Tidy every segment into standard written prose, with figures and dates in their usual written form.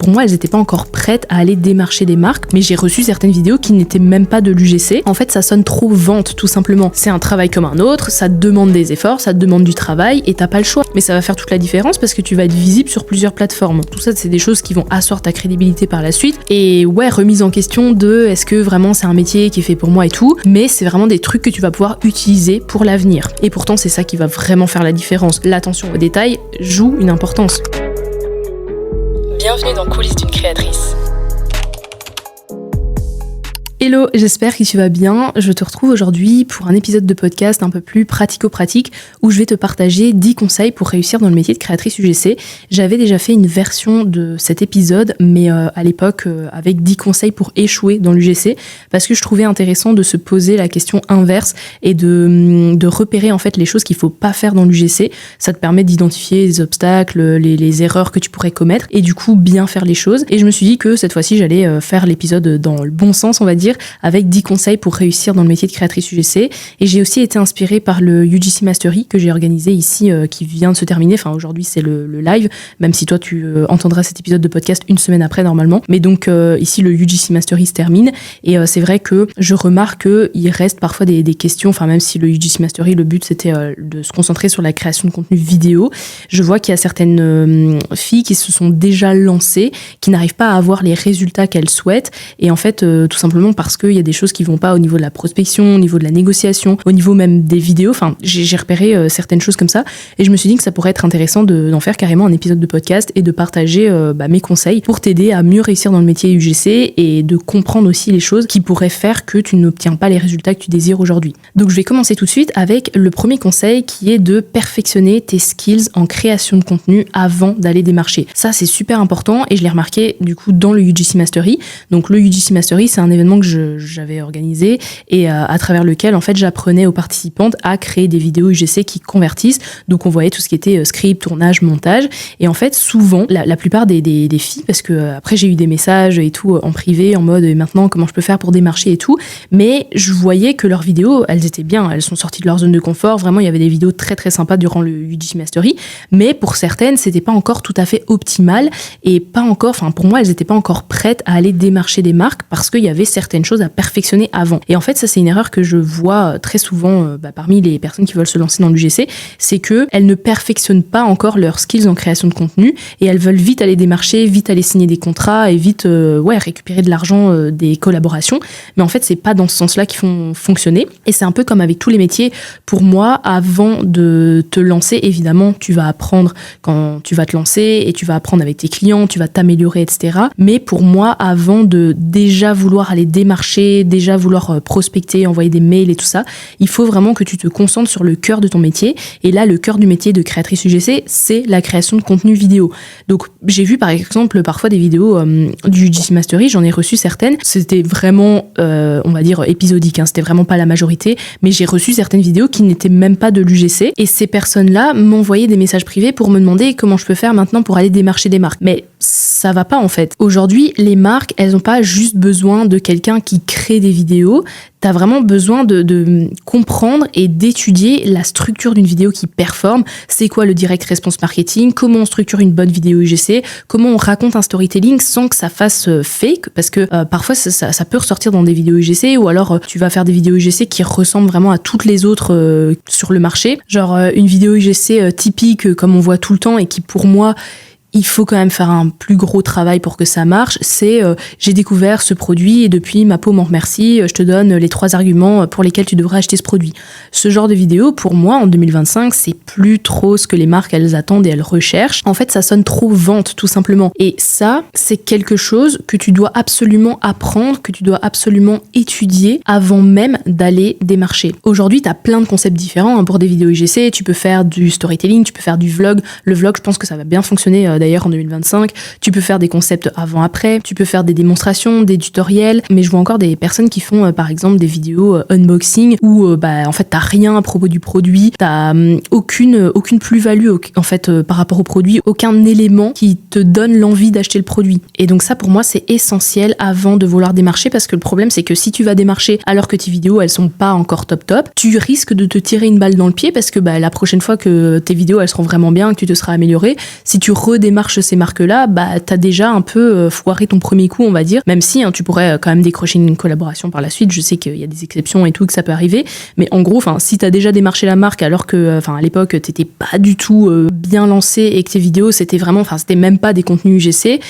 Pour moi, elles n'étaient pas encore prêtes à aller démarcher des marques, mais j'ai reçu certaines vidéos qui n'étaient même pas de l'UGC. En fait, ça sonne trop vente, tout simplement. C'est un travail comme un autre, ça te demande des efforts, ça te demande du travail et t'as pas le choix. Mais ça va faire toute la différence parce que tu vas être visible sur plusieurs plateformes. Tout ça, c'est des choses qui vont asseoir ta crédibilité par la suite. Et ouais, remise en question de est-ce que vraiment c'est un métier qui est fait pour moi et tout, mais c'est vraiment des trucs que tu vas pouvoir utiliser pour l'avenir. Et pourtant, c'est ça qui va vraiment faire la différence. L'attention aux détails joue une importance. Bienvenue dans Coulisses d'une créatrice. Hello, j'espère que tu vas bien. Je te retrouve aujourd'hui pour un épisode de podcast un peu plus pratico-pratique où je vais te partager 10 conseils pour réussir dans le métier de créatrice UGC. J'avais déjà fait une version de cet épisode, mais à l'époque avec 10 conseils pour échouer dans l'UGC parce que je trouvais intéressant de se poser la question inverse et de repérer en fait les choses qu'il faut pas faire dans l'UGC. Ça te permet d'identifier les obstacles, les erreurs que tu pourrais commettre et du coup bien faire les choses. Et je me suis dit que cette fois-ci j'allais faire l'épisode dans le bon sens, on va dire, avec 10 conseils pour réussir dans le métier de créatrice UGC. Et j'ai aussi été inspirée par le UGC Mastery que j'ai organisé ici, qui vient de se terminer. Enfin, aujourd'hui, c'est le live, même si toi, tu entendras cet épisode de podcast une semaine après, normalement. Mais donc, ici, le UGC Mastery se termine. Et c'est vrai que je remarque qu'il reste parfois des questions. Enfin, même si le UGC Mastery, le but, c'était de se concentrer sur la création de contenu vidéo. Je vois qu'il y a certaines filles qui se sont déjà lancées, qui n'arrivent pas à avoir les résultats qu'elles souhaitent. Et en fait, tout simplement parce qu'il y a des choses qui vont pas au niveau de la prospection, au niveau de la négociation, au niveau même des vidéos. Enfin, j'ai repéré certaines choses comme ça et je me suis dit que ça pourrait être intéressant d'en faire carrément un épisode de podcast et de partager mes conseils pour t'aider à mieux réussir dans le métier UGC et de comprendre aussi les choses qui pourraient faire que tu n'obtiens pas les résultats que tu désires aujourd'hui. Donc je vais commencer tout de suite avec le premier conseil qui est de perfectionner tes skills en création de contenu avant d'aller démarcher. Ça, c'est super important et je l'ai remarqué du coup dans le UGC Mastery. Donc le UGC Mastery, c'est un événement que j'avais organisé et à travers lequel en fait j'apprenais aux participantes à créer des vidéos UGC qui convertissent. Donc on voyait tout ce qui était script, tournage, montage et en fait souvent la plupart des filles, parce que après j'ai eu des messages et tout en privé en mode maintenant comment je peux faire pour démarcher et tout, mais je voyais que leurs vidéos elles étaient bien, elles sont sorties de leur zone de confort, vraiment il y avait des vidéos très très sympas durant le UGC Mastery, mais pour certaines c'était pas encore tout à fait optimal et pas encore, enfin pour moi elles étaient pas encore prêtes à aller démarcher des marques parce qu'il y avait certaines choses à perfectionner avant. Et en fait, ça c'est une erreur que je vois très souvent parmi les personnes qui veulent se lancer dans l'UGC, c'est que elles ne perfectionnent pas encore leurs skills en création de contenu et elles veulent vite aller démarcher, vite aller signer des contrats et vite récupérer de l'argent des collaborations. Mais en fait, c'est pas dans ce sens-là qu'ils font fonctionner. Et c'est un peu comme avec tous les métiers. Pour moi, avant de te lancer, évidemment, tu vas apprendre quand tu vas te lancer et tu vas apprendre avec tes clients, tu vas t'améliorer, etc. Mais pour moi, avant de déjà vouloir aller démarcher, déjà vouloir prospecter, envoyer des mails et tout ça, il faut vraiment que tu te concentres sur le cœur de ton métier. Et là, le cœur du métier de créatrice UGC, c'est la création de contenu vidéo. Donc, j'ai vu par exemple parfois des vidéos du UGC Mastery, j'en ai reçu certaines. C'était vraiment, on va dire, épisodique, hein, c'était vraiment pas la majorité, mais j'ai reçu certaines vidéos qui n'étaient même pas de l'UGC. Et ces personnes-là m'envoyaient des messages privés pour me demander comment je peux faire maintenant pour aller démarcher des marques. Mais ça va pas en fait. Aujourd'hui, les marques, elles ont pas juste besoin de quelqu'un qui crée des vidéos. T'as vraiment besoin de comprendre et d'étudier la structure d'une vidéo qui performe. C'est quoi le direct response marketing? Comment on structure une bonne vidéo UGC? Comment on raconte un storytelling sans que ça fasse fake? Parce que parfois, ça peut ressortir dans des vidéos UGC ou alors tu vas faire des vidéos UGC qui ressemblent vraiment à toutes les autres sur le marché. Genre une vidéo UGC typique comme on voit tout le temps et qui pour moi il faut quand même faire un plus gros travail pour que ça marche, c'est j'ai découvert ce produit et depuis ma peau m'en remercie, je te donne les 3 arguments pour lesquels tu devrais acheter ce produit. Ce genre de vidéo, pour moi, en 2025, c'est plus trop ce que les marques, elles attendent et elles recherchent. En fait, ça sonne trop vente, tout simplement. Et ça, c'est quelque chose que tu dois absolument apprendre, que tu dois absolument étudier avant même d'aller démarcher. Aujourd'hui, t'as plein de concepts différents pour des vidéos UGC. Tu peux faire du storytelling, tu peux faire du vlog. Le vlog, je pense que ça va bien fonctionner d'ailleurs en 2025. Tu peux faire des concepts avant-après, tu peux faire des démonstrations, des tutoriels, mais je vois encore des personnes qui font par exemple des vidéos unboxing où en fait t'as rien à propos du produit, t'as aucune plus-value en fait par rapport au produit, aucun élément qui te donne l'envie d'acheter le produit. Et donc ça pour moi c'est essentiel avant de vouloir démarcher, parce que le problème c'est que si tu vas démarcher alors que tes vidéos elles sont pas encore top, tu risques de te tirer une balle dans le pied, parce que la prochaine fois que tes vidéos elles seront vraiment bien, que tu te seras amélioré, si tu redémarches démarches ces marques-là, t'as déjà un peu foiré ton premier coup, on va dire. Même si tu pourrais quand même décrocher une collaboration par la suite. Je sais qu'il y a des exceptions et tout, que ça peut arriver. Mais en gros, si t'as déjà démarché la marque alors que, à l'époque, t'étais pas du tout bien lancé et que tes vidéos, c'était même pas des contenus UGC,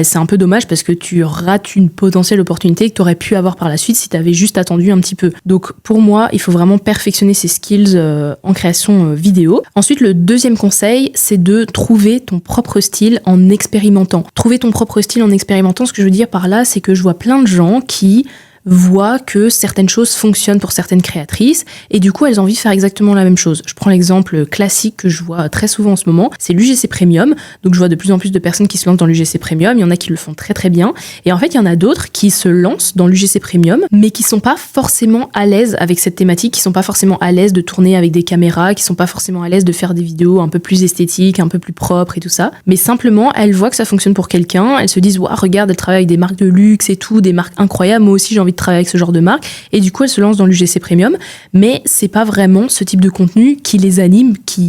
c'est un peu dommage parce que tu rates une potentielle opportunité que t'aurais pu avoir par la suite si t'avais juste attendu un petit peu. Donc, pour moi, il faut vraiment perfectionner ses skills en création vidéo. Ensuite, le deuxième conseil, c'est de trouver ton propre style en expérimentant. Trouver ton propre style en expérimentant, ce que je veux dire par là, c'est que je vois plein de gens qui voient que certaines choses fonctionnent pour certaines créatrices et du coup elles ont envie de faire exactement la même chose. Je prends l'exemple classique que je vois très souvent en ce moment, c'est l'UGC Premium. Donc je vois de plus en plus de personnes qui se lancent dans l'UGC Premium, il y en a qui le font très très bien et en fait il y en a d'autres qui se lancent dans l'UGC Premium mais qui sont pas forcément à l'aise avec cette thématique, qui sont pas forcément à l'aise de tourner avec des caméras, qui sont pas forcément à l'aise de faire des vidéos un peu plus esthétiques, un peu plus propres et tout ça, mais simplement elles voient que ça fonctionne pour quelqu'un, elles se disent waouh, regarde, elle travaille avec des marques de luxe et tout, des marques incroyables, moi aussi j'ai envie de travailler avec ce genre de marque et du coup elles se lancent dans l'UGC Premium, mais c'est pas vraiment ce type de contenu qui les anime, qui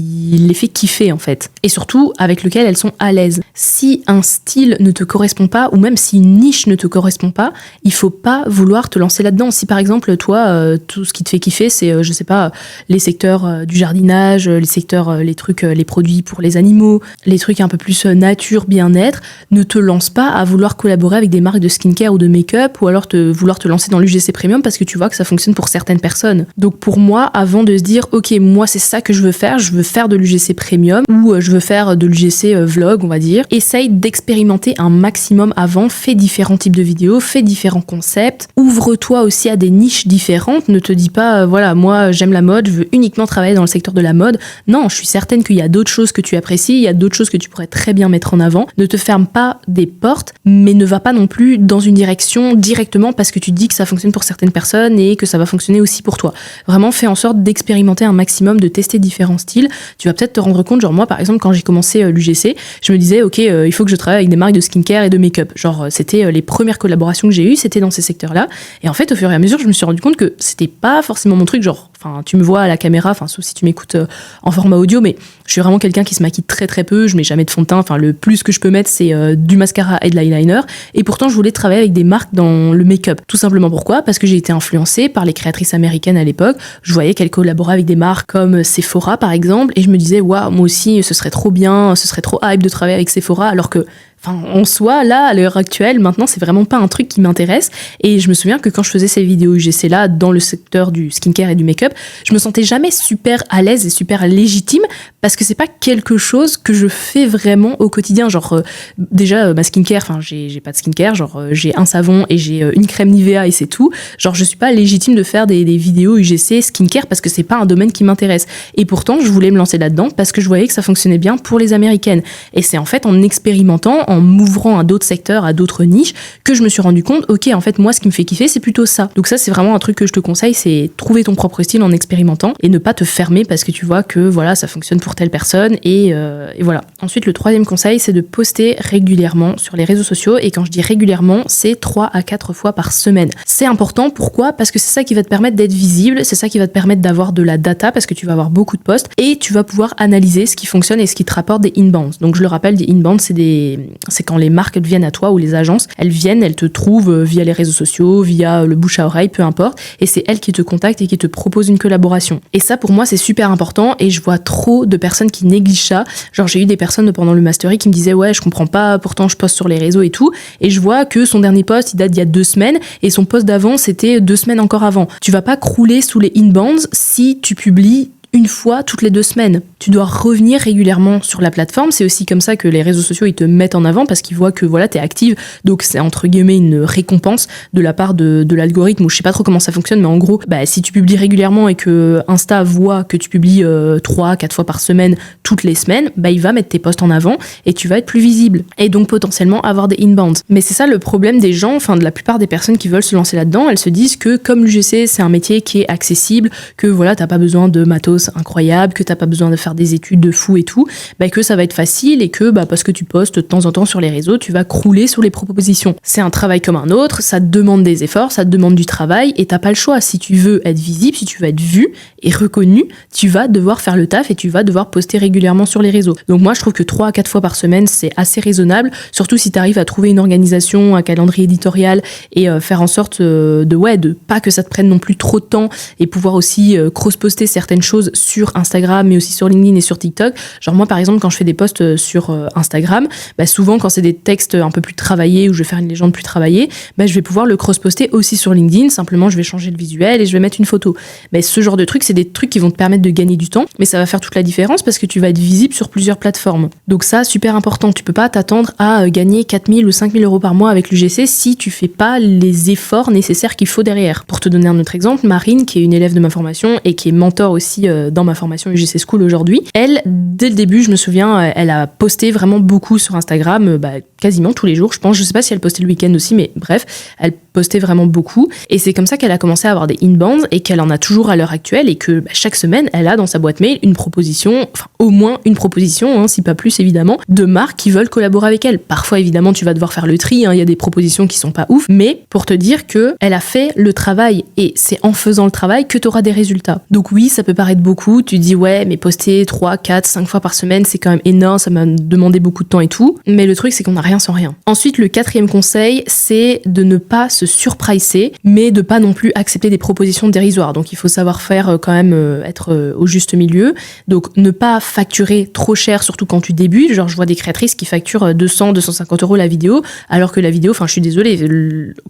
les fait kiffer en fait et surtout avec lequel elles sont à l'aise. Si un style ne te correspond pas ou même si une niche ne te correspond pas, il faut pas vouloir te lancer là-dedans. Si par exemple toi tout ce qui te fait kiffer c'est je sais pas les secteurs du jardinage, les secteurs les trucs les produits pour les animaux, les trucs un peu plus nature, bien-être, ne te lance pas à vouloir collaborer avec des marques de skincare ou de make-up ou alors vouloir te lancer dans l'UGC Premium parce que tu vois que ça fonctionne pour certaines personnes. Donc pour moi, avant de se dire ok, moi c'est ça que je veux faire de l'UGC Premium ou je veux faire de l'UGC vlog, on va dire, essaye d'expérimenter un maximum avant, fais différents types de vidéos, fais différents concepts, ouvre-toi aussi à des niches différentes, ne te dis pas voilà, moi j'aime la mode, je veux uniquement travailler dans le secteur de la mode. Non, je suis certaine qu'il y a d'autres choses que tu apprécies, il y a d'autres choses que tu pourrais très bien mettre en avant. Ne te ferme pas des portes, mais ne va pas non plus dans une direction directement parce que tu dis que ça fonctionne pour certaines personnes et que ça va fonctionner aussi pour toi. Vraiment, fais en sorte d'expérimenter un maximum, de tester différents styles. Tu vas peut-être te rendre compte, genre moi par exemple quand j'ai commencé l'UGC, je me disais ok, il faut que je travaille avec des marques de skincare et de make-up. Genre c'était les premières collaborations que j'ai eues, c'était dans ces secteurs-là. Et en fait au fur et à mesure, je me suis rendu compte que c'était pas forcément mon truc. Genre, tu me vois à la caméra, sauf si tu m'écoutes en format audio, mais je suis vraiment quelqu'un qui se maquille très très peu. Je mets jamais de fond de teint. Le plus que je peux mettre, c'est du mascara et de l'eyeliner. Et pourtant, je voulais travailler avec des marques dans le make-up. Tout simplement pourquoi ? Parce que j'ai été influencée par les créatrices américaines à l'époque. Je voyais qu'elles collaboraient avec des marques comme Sephora par exemple, et je me disais waouh, moi aussi, ce serait trop bien, ce serait trop hype de travailler avec Sephora, alors que en soi, là, à l'heure actuelle, maintenant, c'est vraiment pas un truc qui m'intéresse. Et je me souviens que quand je faisais ces vidéos UGC là, dans le secteur du skincare et du make-up, je me sentais jamais super à l'aise et super légitime parce que c'est pas quelque chose que je fais vraiment au quotidien. Genre, déjà, ma skincare, j'ai pas de skincare, genre, j'ai un savon et j'ai une crème Nivea et c'est tout. Genre, je suis pas légitime de faire des vidéos UGC skincare parce que c'est pas un domaine qui m'intéresse. Et pourtant, je voulais me lancer là-dedans parce que je voyais que ça fonctionnait bien pour les américaines. Et c'est en fait en expérimentant, en m'ouvrant à d'autres secteurs, à d'autres niches, que je me suis rendu compte, ok, en fait, moi, ce qui me fait kiffer, c'est plutôt ça. Donc ça, c'est vraiment un truc que je te conseille, c'est trouver ton propre style en expérimentant et ne pas te fermer parce que tu vois que, voilà, ça fonctionne pour telle personne et voilà. Ensuite, le troisième conseil, c'est de poster régulièrement sur les réseaux sociaux et quand je dis régulièrement, c'est 3 à 4 fois par semaine. C'est important, pourquoi ? Parce que c'est ça qui va te permettre d'être visible, c'est ça qui va te permettre d'avoir de la data parce que tu vas avoir beaucoup de posts et tu vas pouvoir analyser ce qui fonctionne et ce qui te rapporte des inbounds. Donc je le rappelle, des inbounds, c'est quand les marques viennent à toi ou les agences, elles te trouvent via les réseaux sociaux, via le bouche à oreille, peu importe, et c'est elles qui te contactent et qui te proposent une collaboration. Et ça, pour moi, c'est super important et je vois trop de personnes qui négligent ça. Genre, j'ai eu des personnes pendant le Mastery qui me disaient ouais, je comprends pas, pourtant je poste sur les réseaux et tout, et je vois que son dernier post, il date d'il y a 2 semaines et son post d'avant, c'était 2 semaines encore avant. Tu vas pas crouler sous les inbounds si tu publies une fois toutes les 2 semaines. Tu dois revenir régulièrement sur la plateforme. C'est aussi comme ça que les réseaux sociaux, ils te mettent en avant parce qu'ils voient que voilà, t'es active. Donc c'est entre guillemets une récompense de la part de l'algorithme, ou je sais pas trop comment ça fonctionne, mais en gros, si tu publies régulièrement et que Insta voit que tu publies 3-4 fois par semaine, toutes les semaines, il va mettre tes posts en avant et tu vas être plus visible. Et donc potentiellement avoir des inbounds. Mais c'est ça le problème des gens, de la plupart des personnes qui veulent se lancer là-dedans, elles se disent que comme l'UGC, c'est un métier qui est accessible, que voilà, t'as pas besoin de matos gratos, incroyable, que t'as pas besoin de faire des études de fou et tout, que ça va être facile et que parce que tu postes de temps en temps sur les réseaux, tu vas crouler sur les propositions. C'est un travail comme un autre, ça te demande des efforts, ça te demande du travail et t'as pas le choix. Si tu veux être visible, si tu veux être vu et reconnu, tu vas devoir faire le taf et tu vas devoir poster régulièrement sur les réseaux. Donc moi, je trouve que 3 à 4 fois par semaine, c'est assez raisonnable, surtout si tu arrives à trouver une organisation, un calendrier éditorial et faire en sorte de pas que ça te prenne non plus trop de temps et pouvoir aussi cross-poster certaines choses sur Instagram, mais aussi sur LinkedIn et sur TikTok. Genre moi, par exemple, quand je fais des posts sur Instagram, souvent quand c'est des textes un peu plus travaillés ou je vais faire une légende plus travaillée, je vais pouvoir le cross-poster aussi sur LinkedIn. Simplement, je vais changer le visuel et je vais mettre une photo. Ce genre de trucs, c'est des trucs qui vont te permettre de gagner du temps, mais ça va faire toute la différence parce que tu vas être visible sur plusieurs plateformes. Donc ça, super important. Tu peux pas t'attendre à gagner 4 000 ou 5 000 euros par mois avec l'UGC si tu fais pas les efforts nécessaires qu'il faut derrière. Pour te donner un autre exemple, Marine, qui est une élève de ma formation et qui est mentor aussi dans ma formation UGC School aujourd'hui, elle, dès le début, je me souviens, elle a posté vraiment beaucoup sur Instagram, quasiment tous les jours, je pense. Je sais pas si elle postait le week-end aussi, mais bref, elle postait vraiment beaucoup. Et c'est comme ça qu'elle a commencé à avoir des inbounds et qu'elle en a toujours à l'heure actuelle et que chaque semaine, elle a dans sa boîte mail une proposition, enfin au moins une proposition, si pas plus évidemment, de marques qui veulent collaborer avec elle. Parfois, évidemment, tu vas devoir faire le tri, il y a des propositions qui sont pas ouf, mais pour te dire que elle a fait le travail et c'est en faisant le travail que tu auras des résultats. Donc oui, ça peut paraître beaucoup, tu dis ouais, mais poster 3, 4, 5 fois par semaine, c'est quand même énorme, ça m'a demandé beaucoup de temps et tout, mais le truc c'est qu'on n'a rien sans rien. Ensuite, le 4e conseil, c'est de ne pas se surpricer, mais de pas non plus accepter des propositions dérisoires. Donc il faut savoir faire quand même être au juste milieu. Donc ne pas facturer trop cher, surtout quand tu débutes. Genre je vois des créatrices qui facturent 200, 250 euros la vidéo, alors que la vidéo, enfin je suis désolée,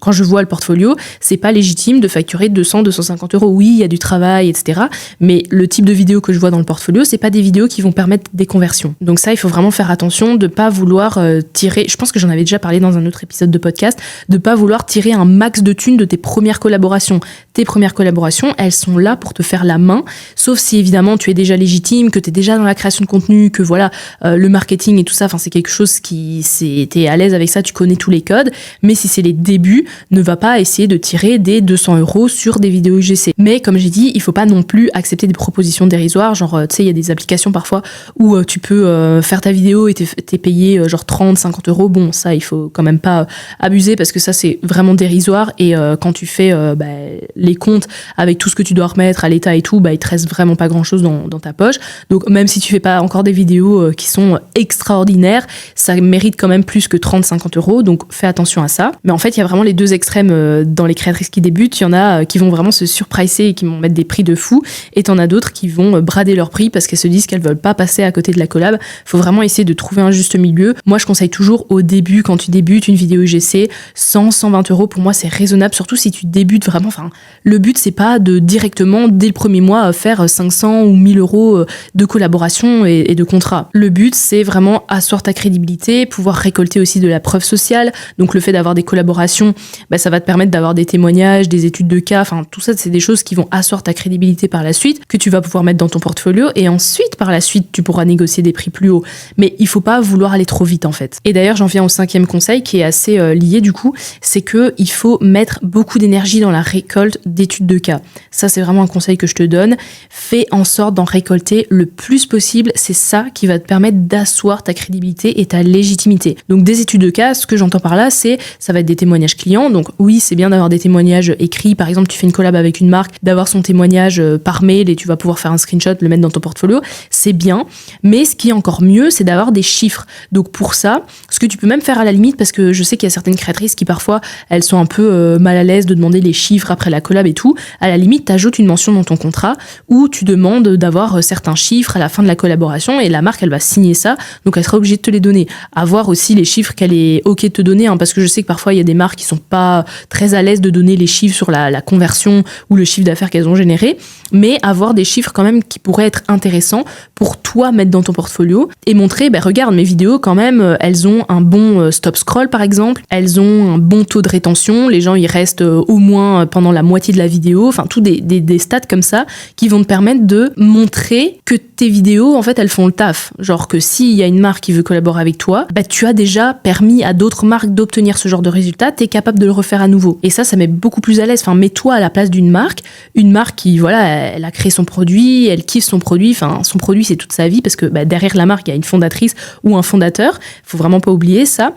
quand je vois le portfolio, c'est pas légitime de facturer 200, 250 euros. Oui, il y a du travail, etc. Mais le type de vidéo que je vois dans le portfolio, c'est pas des vidéos qui vont permettre des conversions. Donc ça, il faut vraiment faire attention de pas vouloir tirer, je pense que j'en avais déjà parlé dans un autre épisode de podcast, de pas vouloir tirer un max de thunes de tes premières collaborations. Tes premières collaborations, elles sont là pour te faire la main, sauf si évidemment tu es déjà légitime, que tu es déjà dans la création de contenu, que voilà, le marketing et tout ça, enfin c'est quelque chose qui, t'es à l'aise avec ça, tu connais tous les codes, mais si c'est les débuts, ne va pas essayer de tirer des 200 euros sur des vidéos UGC. Mais comme j'ai dit, il faut pas non plus accepter des propositions dérisoires, genre tu sais, il y a des applications parfois où tu peux faire ta vidéo et t'es payé genre 30, 50 euros. Bon, ça, il faut quand même pas abuser parce que ça, c'est vraiment dérisoire et quand tu fais les comptes avec tout ce que tu dois remettre à l'État et tout, il te reste vraiment pas grand-chose dans ta poche. Donc même si tu fais pas encore des vidéos qui sont extraordinaires, ça mérite quand même plus que 30, 50 euros, donc fais attention à ça. Mais en fait, il y a vraiment les deux extrêmes dans les créatrices qui débutent. Il y en a qui vont vraiment se surpricer et qui vont mettre des prix de fou, et t'en as d'autres qui vont brader leur prix parce qu'elles se disent qu'elles veulent pas passer à côté de la collab. Faut vraiment essayer de trouver un juste milieu. Moi, je conseille toujours au début, quand tu débutes une vidéo UGC, 100, 120 euros, pour moi, c'est raisonnable, surtout si tu débutes vraiment. Enfin, le but, c'est pas de directement, dès le premier mois, faire 500 ou 1000 euros de collaboration et de contrat. Le but, c'est vraiment asseoir ta crédibilité, pouvoir récolter aussi de la preuve sociale. Donc, le fait d'avoir des collaborations, ça va te permettre d'avoir des témoignages, des études de cas, enfin, tout ça, c'est des choses qui vont asseoir ta crédibilité par la suite, que tu vas pouvoir mettre dans ton portfolio, et ensuite, par la suite, tu pourras négocier des prix plus hauts. Mais il faut pas vouloir aller trop vite, en fait. Et d'ailleurs, j'en viens au 5e conseil, qui est assez lié, du coup, c'est que il faut mettre beaucoup d'énergie dans la récolte d'études de cas. Ça, c'est vraiment un conseil que je te donne. Fais en sorte d'en récolter le plus possible. C'est ça qui va te permettre d'asseoir ta crédibilité et ta légitimité. Donc, des études de cas, ce que j'entends par là, ça va être des témoignages clients. Donc, oui, c'est bien d'avoir des témoignages écrits. Par exemple, tu fais une collab avec une marque, d'avoir son témoignage par mail et tu vas pouvoir faire un screenshot, le mettre dans ton portfolio. C'est bien. Mais ce qui est encore mieux, c'est d'avoir des chiffres. Donc, pour ça, ce que tu peux même faire à la limite, parce que je sais qu'il y a certaines créatrices qui parfois, elles sont un peu mal à l'aise de demander les chiffres après la collab et tout. À la limite, t'ajoutes une mention dans ton contrat où tu demandes d'avoir certains chiffres à la fin de la collaboration et la marque, elle va signer ça. Donc, elle sera obligée de te les donner. Avoir aussi les chiffres qu'elle est OK de te donner, parce que je sais que parfois, il y a des marques qui sont pas très à l'aise de donner les chiffres sur la conversion ou le chiffre d'affaires qu'elles ont généré, mais avoir des chiffres quand même qui pourraient être intéressants pour toi mettre dans ton portfolio et montrer, regarde, mes vidéos quand même, elles ont un bon stop scroll par exemple, elles ont un bon taux de rétention, les gens ils restent au moins pendant la moitié de la vidéo, enfin tout des stats comme ça qui vont te permettre de montrer que tes vidéos en fait elles font le taf, genre que s'il y a une marque qui veut collaborer avec toi, tu as déjà permis à d'autres marques d'obtenir ce genre de résultat, t'es capable de le refaire à nouveau et ça met beaucoup plus à l'aise. Enfin, mets-toi à la place d'une marque qui voilà, elle a créé son produit, elle kiffe son produit, enfin son produit c'est toute sa vie parce que derrière la marque il y a une fondatrice ou un fondateur, faut vraiment pas oublier ça.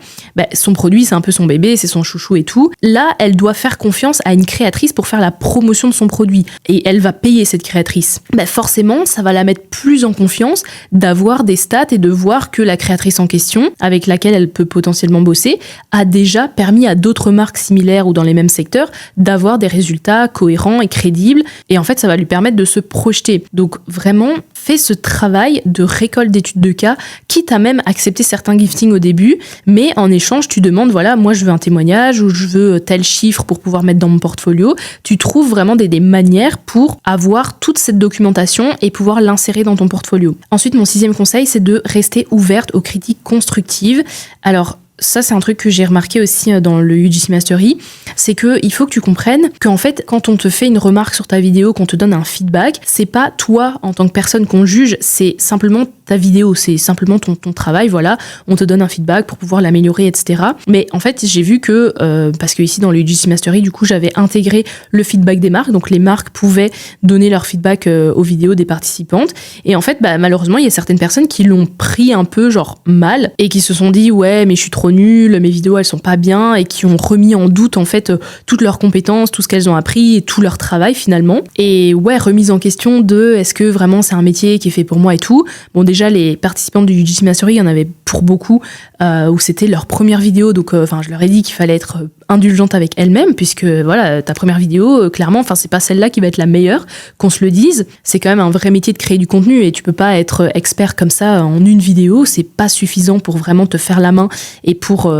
Son produit c'est un peu son bébé, c'est son chouchou et tout. Là elle doit faire confiance à une créatrice pour faire la promotion de son produit et elle va payer cette créatrice. Forcément ça va la mettre plus en confiance d'avoir des stats et de voir que la créatrice en question, avec laquelle elle peut potentiellement bosser, a déjà permis à d'autres marques similaires ou dans les mêmes secteurs d'avoir des résultats cohérents et crédibles. Et en fait, ça va lui permettre de se projeter. Donc vraiment, fais ce travail de récolte d'études de cas, quitte à même accepter certains giftings au début, mais en échange, tu demandes, voilà, moi je veux un témoignage ou je veux tel chiffre pour pouvoir mettre dans mon portfolio. Tu trouves vraiment des manières pour avoir toute cette documentation et pouvoir l'insérer dans ton portfolio. Ensuite, mon 6e conseil, c'est de rester ouverte aux critiques constructives. Alors, ça, c'est un truc que j'ai remarqué aussi dans le UGC Mastery, c'est qu'il faut que tu comprennes qu'en fait, quand on te fait une remarque sur ta vidéo, qu'on te donne un feedback, c'est pas toi en tant que personne qu'on juge, c'est simplement ta vidéo, c'est simplement ton travail, voilà, on te donne un feedback pour pouvoir l'améliorer, etc. Mais en fait, j'ai vu que, parce que ici dans le UGC Mastery, du coup, j'avais intégré le feedback des marques, donc les marques pouvaient donner leur feedback aux vidéos des participantes, et en fait, malheureusement, il y a certaines personnes qui l'ont pris un peu genre mal, et qui se sont dit, ouais, mais je suis trop nulle, mes vidéos, elles sont pas bien, et qui ont remis en doute, en fait, toutes leurs compétences, tout ce qu'elles ont appris, et tout leur travail, finalement. Et ouais, remise en question de, est-ce que vraiment c'est un métier qui est fait pour moi et tout. Bon, déjà, les participants du UGC Mastery, il y en avait pour beaucoup où c'était leur première vidéo, donc je leur ai dit qu'il fallait être indulgente avec elle-même, puisque voilà, ta première vidéo, clairement, enfin c'est pas celle-là qui va être la meilleure, qu'on se le dise, c'est quand même un vrai métier de créer du contenu et tu peux pas être expert comme ça en une vidéo, c'est pas suffisant pour vraiment te faire la main et pour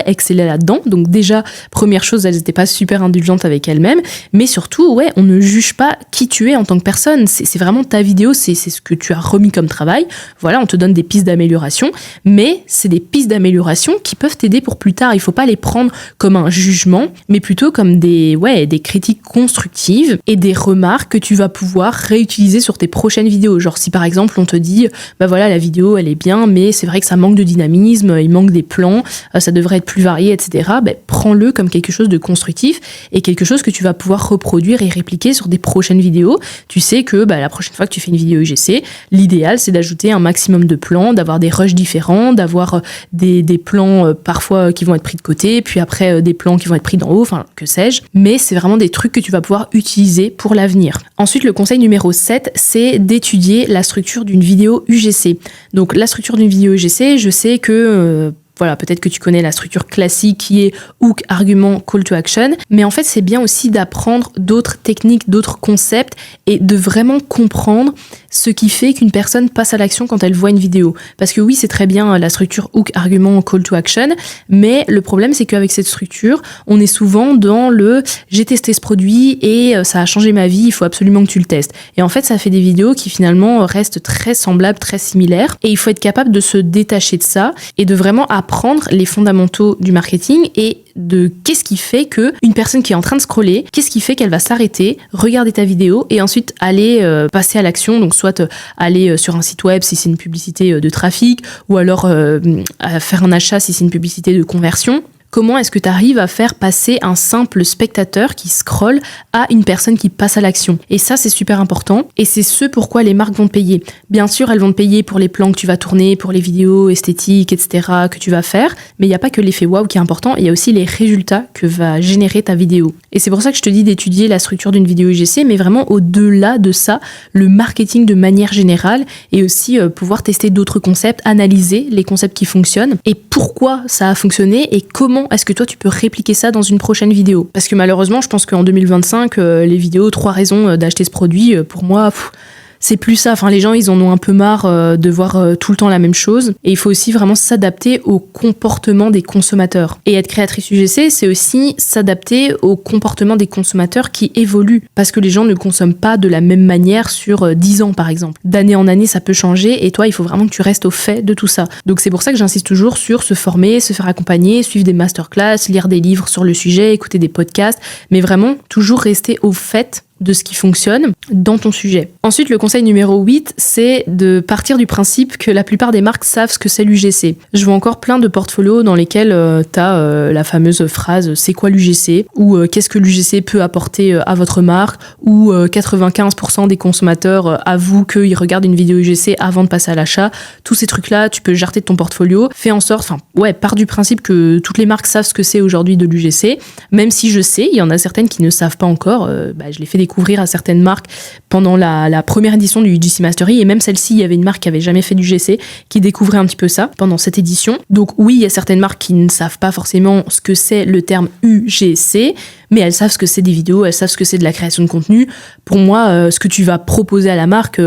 exceller là-dedans. Donc déjà, première chose, elles étaient pas super indulgentes avec elles-mêmes, mais surtout, on ne juge pas qui tu es en tant que personne, c'est vraiment ta vidéo, c'est ce que tu as remis comme travail, voilà, on te donne des pistes d'amélioration, mais c'est des pistes d'amélioration qui peuvent t'aider pour plus tard, il faut pas les prendre comme un jugement, mais plutôt comme des critiques constructives et des remarques que tu vas pouvoir réutiliser sur tes prochaines vidéos. Genre si par exemple on te dit, la vidéo elle est bien, mais c'est vrai que ça manque de dynamisme, il manque des plans, ça devrait être plus varié, etc. Prends-le comme quelque chose de constructif et quelque chose que tu vas pouvoir reproduire et répliquer sur des prochaines vidéos. Tu sais que la prochaine fois que tu fais une vidéo UGC, l'idéal c'est d'ajouter un maximum de plans, d'avoir des rushs différents, d'avoir des plans parfois qui vont être pris de côté, puis après des plans qui vont être pris d'en haut, enfin que sais-je, mais c'est vraiment des trucs que tu vas pouvoir utiliser pour l'avenir. Ensuite, le conseil numéro 7, c'est d'étudier la structure d'une vidéo UGC. Donc la structure d'une vidéo UGC, je sais que peut-être que tu connais la structure classique qui est hook, argument, call to action, mais en fait c'est bien aussi d'apprendre d'autres techniques, d'autres concepts et de vraiment comprendre ce qui fait qu'une personne passe à l'action quand elle voit une vidéo. Parce que oui, c'est très bien la structure hook, argument, call to action, mais le problème c'est qu'avec cette structure, on est souvent dans le j'ai testé ce produit et ça a changé ma vie, il faut absolument que tu le testes. Et en fait, ça fait des vidéos qui finalement restent très semblables, très similaires, et il faut être capable de se détacher de ça et de vraiment apprendre les fondamentaux du marketing et de qu'est-ce qui fait que une personne qui est en train de scroller, qu'est-ce qui fait qu'elle va s'arrêter, regarder ta vidéo et ensuite aller passer à l'action, donc soit aller sur un site web si c'est une publicité de trafic ou alors faire un achat si c'est une publicité de conversion. Comment est-ce que tu arrives à faire passer un simple spectateur qui scrolle à une personne qui passe à l'action? Et ça, c'est super important. Et c'est ce pourquoi les marques vont te payer. Bien sûr, elles vont te payer pour les plans que tu vas tourner, pour les vidéos esthétiques, etc. que tu vas faire. Mais il n'y a pas que l'effet waouh qui est important. Il y a aussi les résultats que va générer ta vidéo. Et c'est pour ça que je te dis d'étudier la structure d'une vidéo UGC, mais vraiment au-delà de ça, le marketing de manière générale et aussi pouvoir tester d'autres concepts, analyser les concepts qui fonctionnent et pourquoi ça a fonctionné et comment est-ce que toi tu peux répliquer ça dans une prochaine vidéo. Parce que malheureusement, je pense qu'en 2025, les vidéos 3 raisons d'acheter ce produit, pour moi, c'est plus ça. Enfin, les gens, ils en ont un peu marre de voir tout le temps la même chose. Et il faut aussi vraiment s'adapter au comportement des consommateurs. Et être créatrice UGC, c'est aussi s'adapter au comportement des consommateurs qui évoluent. Parce que les gens ne consomment pas de la même manière sur 10 ans, par exemple. D'année en année, ça peut changer. Et toi, il faut vraiment que tu restes au fait de tout ça. Donc, c'est pour ça que j'insiste toujours sur se former, se faire accompagner, suivre des masterclass, lire des livres sur le sujet, écouter des podcasts. Mais vraiment, toujours rester au fait de ce qui fonctionne dans ton sujet. Ensuite, le conseil numéro 8, c'est de partir du principe que la plupart des marques savent ce que c'est l'UGC. Je vois encore plein de portfolios dans lesquels t'as la fameuse phrase « c'est quoi l'UGC ?» ou « qu'est-ce que l'UGC peut apporter à votre marque ?» ou 95% des consommateurs avouent qu'ils regardent une vidéo UGC avant de passer à l'achat. Tous ces trucs-là, tu peux jarter de ton portfolio. Fais en sorte, pars du principe que toutes les marques savent ce que c'est aujourd'hui de l'UGC, même si je sais, il y en a certaines qui ne savent pas encore. Je l'ai fait découvrir à certaines marques pendant la première édition du UGC Mastery, et même celle-ci, il y avait une marque qui avait jamais fait du UGC qui découvrait un petit peu ça pendant cette édition. Donc oui, il y a certaines marques qui ne savent pas forcément ce que c'est le terme UGC, mais elles savent ce que c'est des vidéos, elles savent ce que c'est de la création de contenu. Pour moi, ce que tu vas proposer à la marque,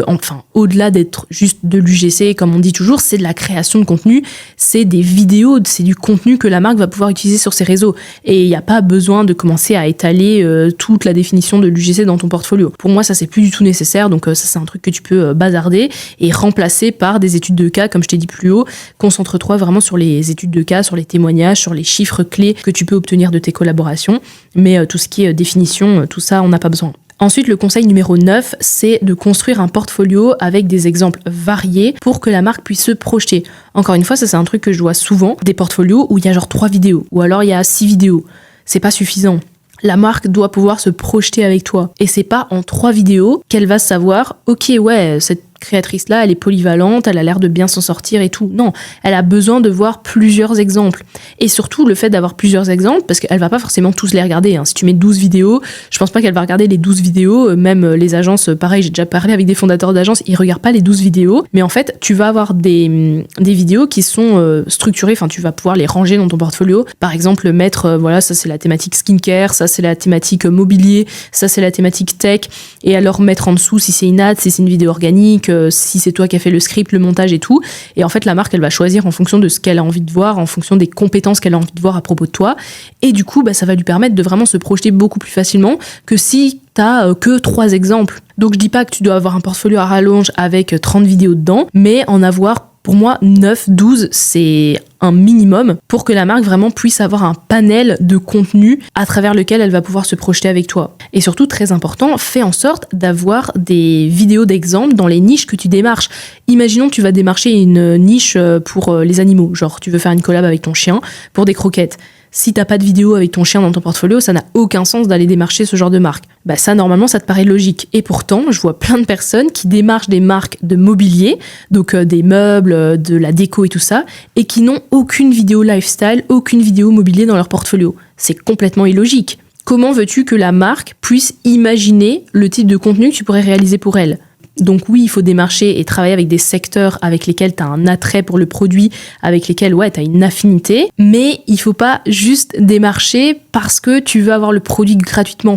au-delà d'être juste de l'UGC, comme on dit toujours, c'est de la création de contenu, c'est des vidéos, c'est du contenu que la marque va pouvoir utiliser sur ses réseaux. Et il n'y a pas besoin de commencer à étaler toute la définition de l'UGC dans ton portfolio. Pour moi, ça, c'est plus du tout nécessaire, donc ça, c'est un truc que tu peux bazarder et remplacer par des études de cas, comme je t'ai dit plus haut. Concentre-toi vraiment sur les études de cas, sur les témoignages, sur les chiffres clés que tu peux obtenir de tes collaborations. Mais tout ce qui est définition, tout ça, on n'a pas besoin. Ensuite, le conseil numéro 9, c'est de construire un portfolio avec des exemples variés pour que la marque puisse se projeter. Encore une fois, ça c'est un truc que je vois souvent, des portfolios où il y a genre 3 vidéos, ou alors il y a 6 vidéos. C'est pas suffisant. La marque doit pouvoir se projeter avec toi. Et c'est pas en 3 vidéos qu'elle va savoir, ok, ouais, cette créatrice-là, elle est polyvalente, elle a l'air de bien s'en sortir et tout. Non, elle a besoin de voir plusieurs exemples. Et surtout, le fait d'avoir plusieurs exemples, parce qu'elle va pas forcément tous les regarder. Si tu mets 12 vidéos, je pense pas qu'elle va regarder les 12 vidéos. Même les agences, pareil, j'ai déjà parlé avec des fondateurs d'agences, ils regardent pas les 12 vidéos. Mais en fait, tu vas avoir des vidéos qui sont structurées, tu vas pouvoir les ranger dans ton portfolio. Par exemple, mettre, voilà, ça c'est la thématique skincare, ça c'est la thématique mobilier, ça c'est la thématique tech. Et alors mettre en dessous si c'est une ad, si c'est une vidéo organique, si c'est toi qui as fait le script, le montage et tout. Et en fait, la marque, elle va choisir en fonction de ce qu'elle a envie de voir, en fonction des compétences qu'elle a envie de voir à propos de toi. Et du coup, ça va lui permettre de vraiment se projeter beaucoup plus facilement que si t'as que 3 exemples. Donc, je dis pas que tu dois avoir un portfolio à rallonge avec 30 vidéos dedans, mais en avoir, pour moi, 9, 12, c'est un minimum pour que la marque vraiment puisse avoir un panel de contenu à travers lequel elle va pouvoir se projeter avec toi. Et surtout, très important, fais en sorte d'avoir des vidéos d'exemple dans les niches que tu démarches. Imaginons que tu vas démarcher une niche pour les animaux, genre tu veux faire une collab avec ton chien pour des croquettes. Si t'as pas de vidéo avec ton chien dans ton portfolio, ça n'a aucun sens d'aller démarcher ce genre de marque. Ça, normalement, ça te paraît logique. Et pourtant, je vois plein de personnes qui démarchent des marques de mobilier, donc des meubles, de la déco et tout ça, et qui n'ont aucune vidéo lifestyle, aucune vidéo mobilier dans leur portfolio. C'est complètement illogique. Comment veux-tu que la marque puisse imaginer le type de contenu que tu pourrais réaliser pour elle ? Donc oui, il faut démarcher et travailler avec des secteurs avec lesquels tu as un attrait pour le produit, avec lesquels tu as une affinité, mais il faut pas juste démarcher parce que tu veux avoir le produit gratuitement.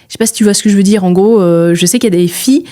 Je sais pas si tu vois ce que je veux dire. En gros, je sais qu'il y a des filles,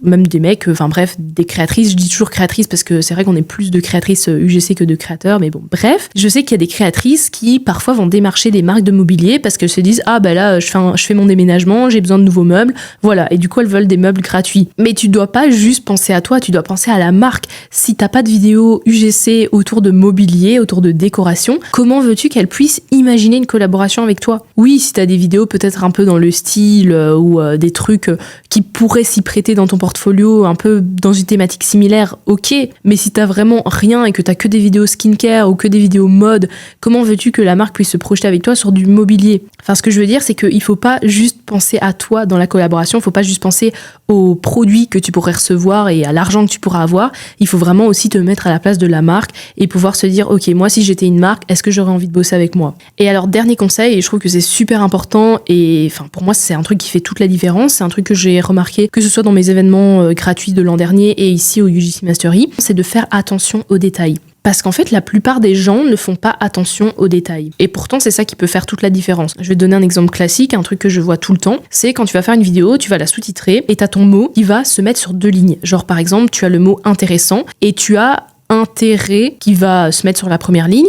même des mecs, bref, des créatrices. Je dis toujours créatrices parce que c'est vrai qu'on est plus de créatrices UGC que de créateurs, mais bon, bref. Je sais qu'il y a des créatrices qui, parfois, vont démarcher des marques de mobilier parce qu'elles se disent, là, je fais mon déménagement, j'ai besoin de nouveaux meubles, voilà. Et du coup, elles veulent des meubles gratuits. Mais tu dois pas juste penser à toi, tu dois penser à la marque. Si t'as pas de vidéo UGC autour de mobilier, autour de décoration, comment veux-tu qu'elle puisse imaginer une collaboration avec toi ? Oui, si t'as des vidéos peut-être un peu dans le style ou des trucs qui pourraient s'y prêter dans ton portfolio, un peu dans une thématique similaire, ok. Mais si t'as vraiment rien et que t'as que des vidéos skincare ou que des vidéos mode, comment veux-tu que la marque puisse se projeter avec toi sur du mobilier ? Ce que je veux dire, c'est qu'il faut pas juste penser à toi dans la collaboration, il faut pas juste penser aux produits que tu pourrais recevoir et à l'argent que tu pourras avoir. Il faut vraiment aussi te mettre à la place de la marque et pouvoir se dire, ok, moi si j'étais une marque, est-ce que j'aurais envie de bosser avec moi ? Et alors, dernier conseil, et je trouve que c'est super important, et pour moi c'est un truc qui fait toute la différence, c'est un truc que j'ai remarqué, que ce soit dans mes événements gratuits de l'an dernier et ici au UGC Mastery, c'est de faire attention aux détails. Parce qu'en fait, la plupart des gens ne font pas attention aux détails. Et pourtant, c'est ça qui peut faire toute la différence. Je vais te donner un exemple classique, un truc que je vois tout le temps. C'est quand tu vas faire une vidéo, tu vas la sous-titrer et t'as ton mot qui va se mettre sur 2 lignes. Genre, par exemple, tu as le mot intéressant et tu as intérêt qui va se mettre sur la première ligne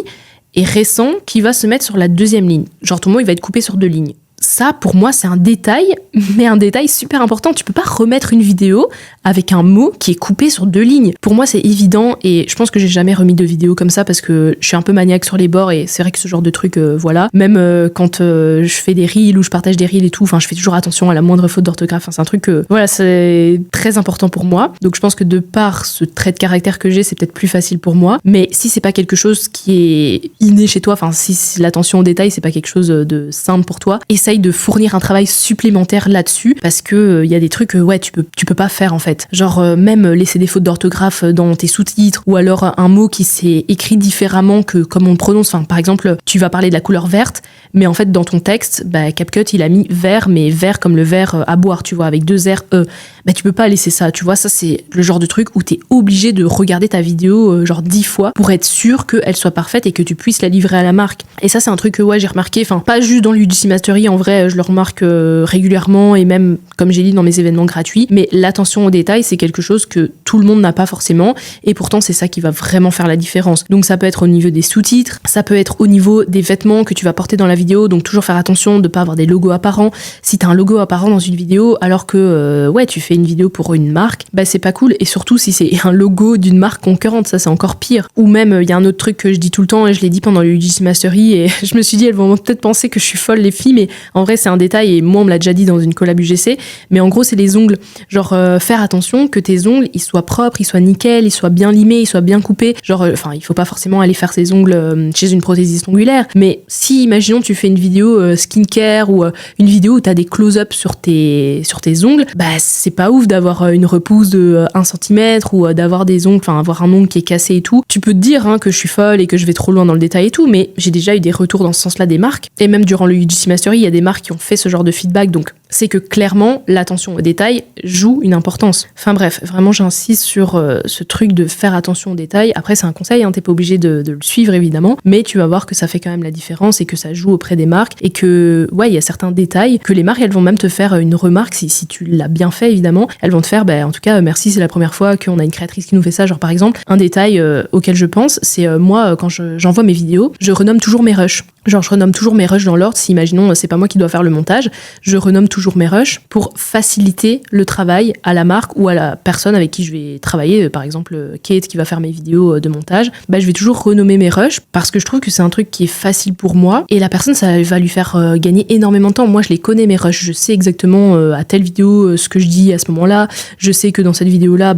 et récent qui va se mettre sur la 2e ligne. Genre, ton mot, il va être coupé sur 2 lignes. ça, pour moi, c'est un détail, mais un détail super important. Tu peux pas remettre une vidéo avec un mot qui est coupé sur 2 lignes. Pour moi, c'est évident et je pense que j'ai jamais remis de vidéo comme ça parce que je suis un peu maniaque sur les bords et c'est vrai que ce genre de truc, voilà. Même quand je fais des reels ou je partage des reels et tout, enfin, je fais toujours attention à la moindre faute d'orthographe. Enfin, c'est un truc que, voilà, c'est très important pour moi. Donc, je pense que de par ce trait de caractère que j'ai, c'est peut-être plus facile pour moi. Mais si c'est pas quelque chose qui est inné chez toi, enfin, si l'attention au détail, c'est pas quelque chose de simple pour toi, essaye de fournir un travail supplémentaire là-dessus parce que y a des trucs, ouais, tu peux pas faire en fait. Genre, même laisser des fautes d'orthographe dans tes sous-titres ou alors un mot qui s'est écrit différemment que comme on le prononce. Enfin, par exemple, tu vas parler de la couleur verte, mais en fait, dans ton texte, CapCut, il a mis vert, mais vert comme le verre à boire, tu vois, avec 2 R, E. Tu peux pas laisser ça, tu vois, ça c'est le genre de truc où t'es obligé de regarder ta vidéo genre 10 fois pour être sûr qu'elle soit parfaite et que tu puisses la livrer à la marque. Et ça c'est un truc que ouais j'ai remarqué, enfin pas juste dans l'UGC Mastery, en vrai je le remarque régulièrement et même comme j'ai dit dans mes événements gratuits, mais l'attention aux détails c'est quelque chose que tout le monde n'a pas forcément et pourtant c'est ça qui va vraiment faire la différence. Donc ça peut être au niveau des sous-titres, ça peut être au niveau des vêtements que tu vas porter dans la vidéo, donc toujours faire attention de pas avoir des logos apparents. Si t'as un logo apparent dans une vidéo alors que ouais tu fais une vidéo pour une marque, c'est pas cool et surtout si c'est un logo d'une marque concurrente, ça c'est encore pire. Ou même il y a un autre truc que je dis tout le temps et je l'ai dit pendant le UGC Mastery et je me suis dit elles vont peut-être penser que je suis folle les filles, mais en vrai c'est un détail et moi on me l'a déjà dit dans une collab UGC, mais en gros c'est les ongles, genre faire attention que tes ongles ils soient propres, ils soient nickel, ils soient bien limés, ils soient bien coupés, genre enfin il faut pas forcément aller faire ses ongles chez une prothésiste ongulaire, mais si imaginons tu fais une vidéo skincare ou une vidéo où t'as des close-up sur tes ongles, c'est pas ouf d'avoir une repousse de 1 cm ou d'avoir des ongles, enfin avoir un ongle qui est cassé et tout. Tu peux te dire que je suis folle et que je vais trop loin dans le détail et tout, mais j'ai déjà eu des retours dans ce sens-là des marques, et même durant le UGC Mastery, il y a des marques qui ont fait ce genre de feedback, donc c'est que clairement l'attention aux détails joue une importance. Enfin bref, vraiment j'insiste sur ce truc de faire attention aux détails. Après c'est un conseil, t'es pas obligé de le suivre évidemment, mais tu vas voir que ça fait quand même la différence et que ça joue auprès des marques et que ouais il y a certains détails que les marques elles vont même te faire une remarque si tu l'as bien fait évidemment, elles vont te faire en tout cas merci, c'est la première fois qu'on a une créatrice qui nous fait ça. Genre par exemple un détail auquel je pense, c'est moi quand j'envoie mes vidéos, je renomme toujours mes rushs. Genre je renomme toujours mes rushs dans l'ordre. Si imaginons c'est pas moi qui dois faire le montage, je renomme toujours mes rushs pour faciliter le travail à la marque ou à la personne avec qui je vais travailler. Par exemple Kate qui va faire mes vidéos de montage, je vais toujours renommer mes rushs parce que je trouve que c'est un truc qui est facile pour moi et la personne ça va lui faire gagner énormément de temps. Moi je les connais mes rushs, je sais exactement à telle vidéo ce que je dis à ce moment-là, je sais que dans cette vidéo là,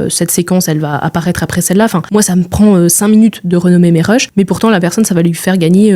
cette séquence elle va apparaître après celle-là. Enfin moi ça me prend 5 minutes de renommer mes rushs, mais pourtant la personne ça va lui faire gagner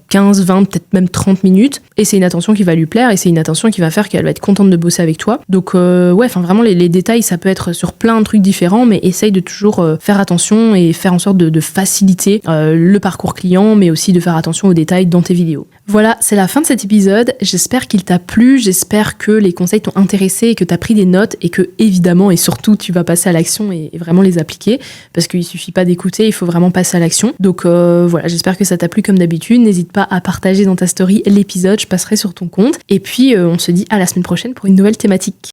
15, 20, peut-être même 30 minutes et c'est une attention qui va lui plaire et c'est une attention qui va faire qu'elle va être contente de bosser avec toi. Donc vraiment les détails ça peut être sur plein de trucs différents, mais essaye de toujours faire attention et faire en sorte de faciliter le parcours client, mais aussi de faire attention aux détails dans tes vidéos. Voilà, c'est la fin de cet épisode. J'espère qu'il t'a plu, j'espère que les conseils t'ont intéressé et que t'as pris des notes et que évidemment et surtout tu vas passer à l'action et vraiment les appliquer parce qu'il suffit pas d'écouter, il faut vraiment passer à l'action. Donc voilà, j'espère que ça t'a plu comme d'habitude. N'hésite pas à partager dans ta story l'épisode, je passerai sur ton compte et puis on se dit à la semaine prochaine pour une nouvelle thématique.